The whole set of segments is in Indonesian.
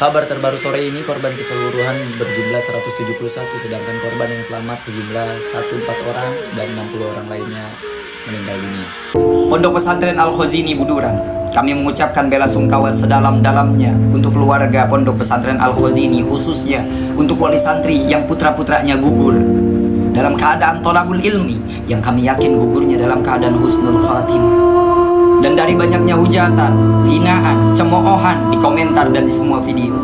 Kabar terbaru sore ini, korban keseluruhan berjumlah 171, sedangkan korban yang selamat sejumlah 14 orang dan 60 orang lainnya meninggal dunia. Pondok Pesantren Al-Khazini Buduran, kami mengucapkan bela sungkawa sedalam-dalamnya untuk keluarga Pondok Pesantren Al-Khazini, khususnya untuk wali santri yang putra-putranya gugur dalam keadaan tolabul ilmi, yang kami yakin gugurnya dalam keadaan husnul khatimah. Dan dari banyaknya hujatan, hinaan, cemoohan di komentar dan di semua video,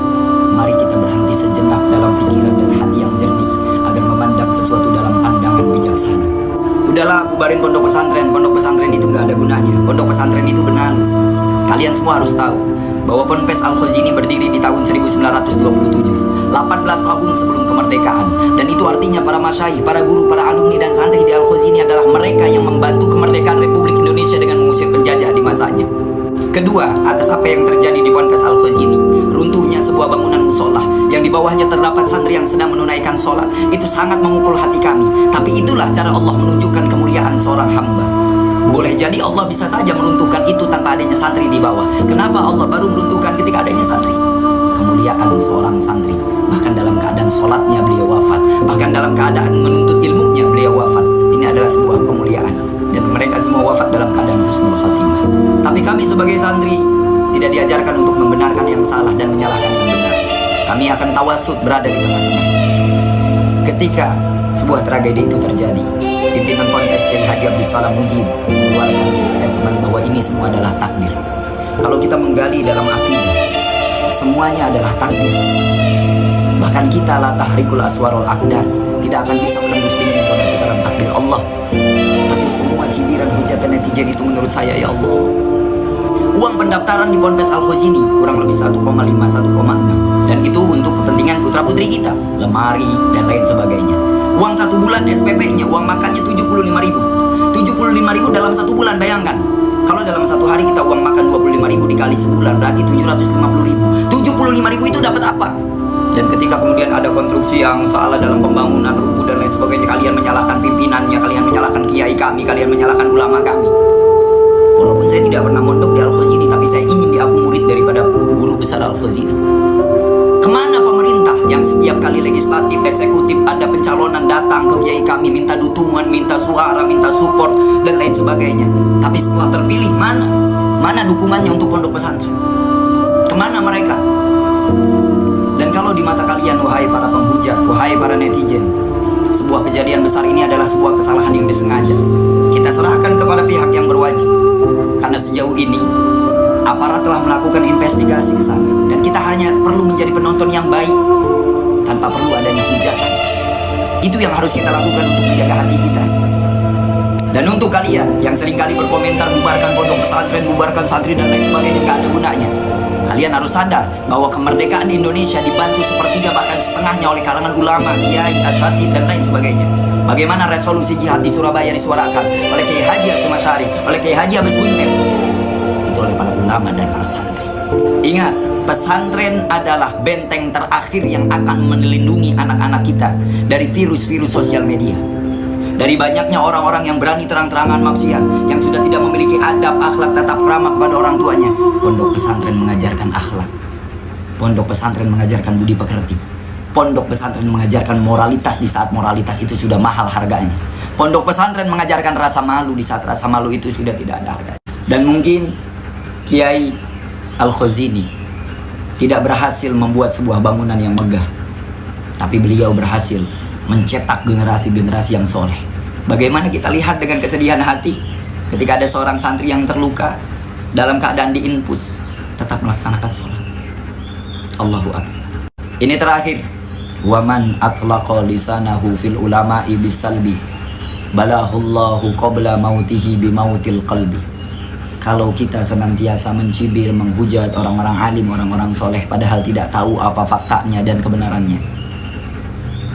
mari kita berhenti sejenak dalam pikiran dan hati yang jernih agar memandang sesuatu dalam pandangan bijaksana. Udahlah, bubarin pondok pesantren itu gak ada gunanya. Pondok pesantren itu benar. Kalian semua harus tahu bahwa Ponpes Al-Khazini berdiri di tahun 1927, 18 tahun sebelum kemerdekaan. Dan itu artinya para masyayikh, para guru, para alumni dan santri di Al-Khazini adalah mereka yang membantu kemerdekaan Republik Indonesia dengan mengusir penjajah di masanya. Kedua, atas apa yang terjadi di Ponpes Al-Khazini, runtuhnya sebuah bangunan musola yang di bawahnya terdapat santri yang sedang menunaikan sholat, itu sangat memukul hati kami. Tapi itulah cara Allah menunjukkan kemuliaan seorang hamba. Boleh jadi Allah bisa saja meruntuhkan itu tanpa adanya santri di bawah. Kenapa Allah baru meruntuhkan ketika adanya santri? Kemuliaan seorang santri, bahkan dalam keadaan sholatnya beliau wafat, bahkan dalam keadaan menuntut ilmunya beliau wafat. Ini adalah sebuah kemuliaan, dan mereka semua wafat dalam keadaan husnul khatimah. Tapi kami sebagai santri tidak diajarkan untuk membenarkan yang salah dan menyalahkan yang benar. Kami akan tawasud, berada di tengah-tengah. Ketika sebuah tragedi itu terjadi, pimpinan Ponpes Kiai Haji Abdus Salam Mujib mengeluarkan statement bahwa ini semua adalah takdir. Kalau kita menggali dalam akidah, semuanya adalah takdir. Bahkan kita la tahrikul aswarul akdar, tidak akan bisa menembus dinding roda putaran takdir Allah. Tapi semua cibiran hujatan netizen itu menurut saya, ya Allah, uang pendaftaran di Ponpes Al-Khazini kurang lebih 1,5, 1,6, dan itu untuk kepentingan putra-putri kita, lemari dan lain sebagainya. Uang 1 bulan SPP-nya, uang makannya 75.000. 75.000 dalam 1 bulan, bayangkan. Kalau dalam 1 hari kita uang makan 25.000 dikali sebulan, berarti 750.000. 75.000 itu dapat apa? Dan ketika kemudian ada konstruksi yang salah dalam pembangunan, rubuh dan lain sebagainya, kalian menyalahkan pimpinannya, kalian menyalahkan kiai kami, kalian menyalahkan ulama kami. Walaupun saya tidak pernah mondok di Al-Khazini, tapi saya ingin diaku murid daripada guru besar Al-Khazini. Kemana pemerintah yang setiap kali legislatif, eksekutif ada pencalonan datang ke kiai kami, minta dukungan, minta suara, minta support dan lain sebagainya. Tapi setelah terpilih, mana dukungannya untuk pondok pesantren? Kemana mereka? Dan kalau di mata kalian, wahai para penghujat, wahai para netizen, sebuah kejadian besar ini adalah sebuah kesalahan yang disengaja, kita serahkan kepada pihak yang berwajib. Karena sejauh ini aparat telah melakukan investigasi ke sana, dan kita hanya perlu menjadi penonton yang baik tanpa perlu adanya hujatan. Itu yang harus kita lakukan untuk menjaga hati kita. Dan untuk kalian yang seringkali berkomentar bubarkan pondok pesantren, bubarkan santri dan lain sebagainya, gak ada gunanya. Kalian harus sadar bahwa kemerdekaan di Indonesia dibantu sepertiga bahkan setengahnya oleh kalangan ulama, kiai, asyatid dan lain sebagainya. Bagaimana resolusi jihad di Surabaya disuarakan oleh Kiai Haji Hasyim Asy'ari, oleh Kiai Haji Abbas Buntet, itu oleh para ulama dan para santri. Ingat, pesantren adalah benteng terakhir yang akan melindungi anak-anak kita dari virus-virus sosial media, dari banyaknya orang-orang yang berani terang-terangan maksiat, yang sudah tidak memiliki adab, akhlak, tata krama kepada orang tuanya. Pondok pesantren mengajarkan akhlak. Pondok pesantren mengajarkan budi pekerti. Pondok pesantren mengajarkan moralitas di saat moralitas itu sudah mahal harganya. Pondok pesantren mengajarkan rasa malu di saat rasa malu itu sudah tidak ada harganya. Dan mungkin Kiai Al-Khazini tidak berhasil membuat sebuah bangunan yang megah, tapi beliau berhasil mencetak generasi-generasi yang soleh. Bagaimana kita lihat dengan kesedihan hati ketika ada seorang santri yang terluka dalam keadaan diinfus tetap melaksanakan sholat. Allahu Akbar. Ini terakhir. Waman atlaqa lisanahu fil ulama'i bisalbi balahullahu qabla mautihi bimautil qalbi. Kalau kita senantiasa mencibir, menghujat orang-orang alim, orang-orang soleh, padahal tidak tahu apa faktanya dan kebenarannya,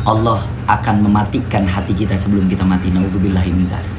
Allah akan mematikan hati kita sebelum kita mati. Nauzubillahi min dzalik.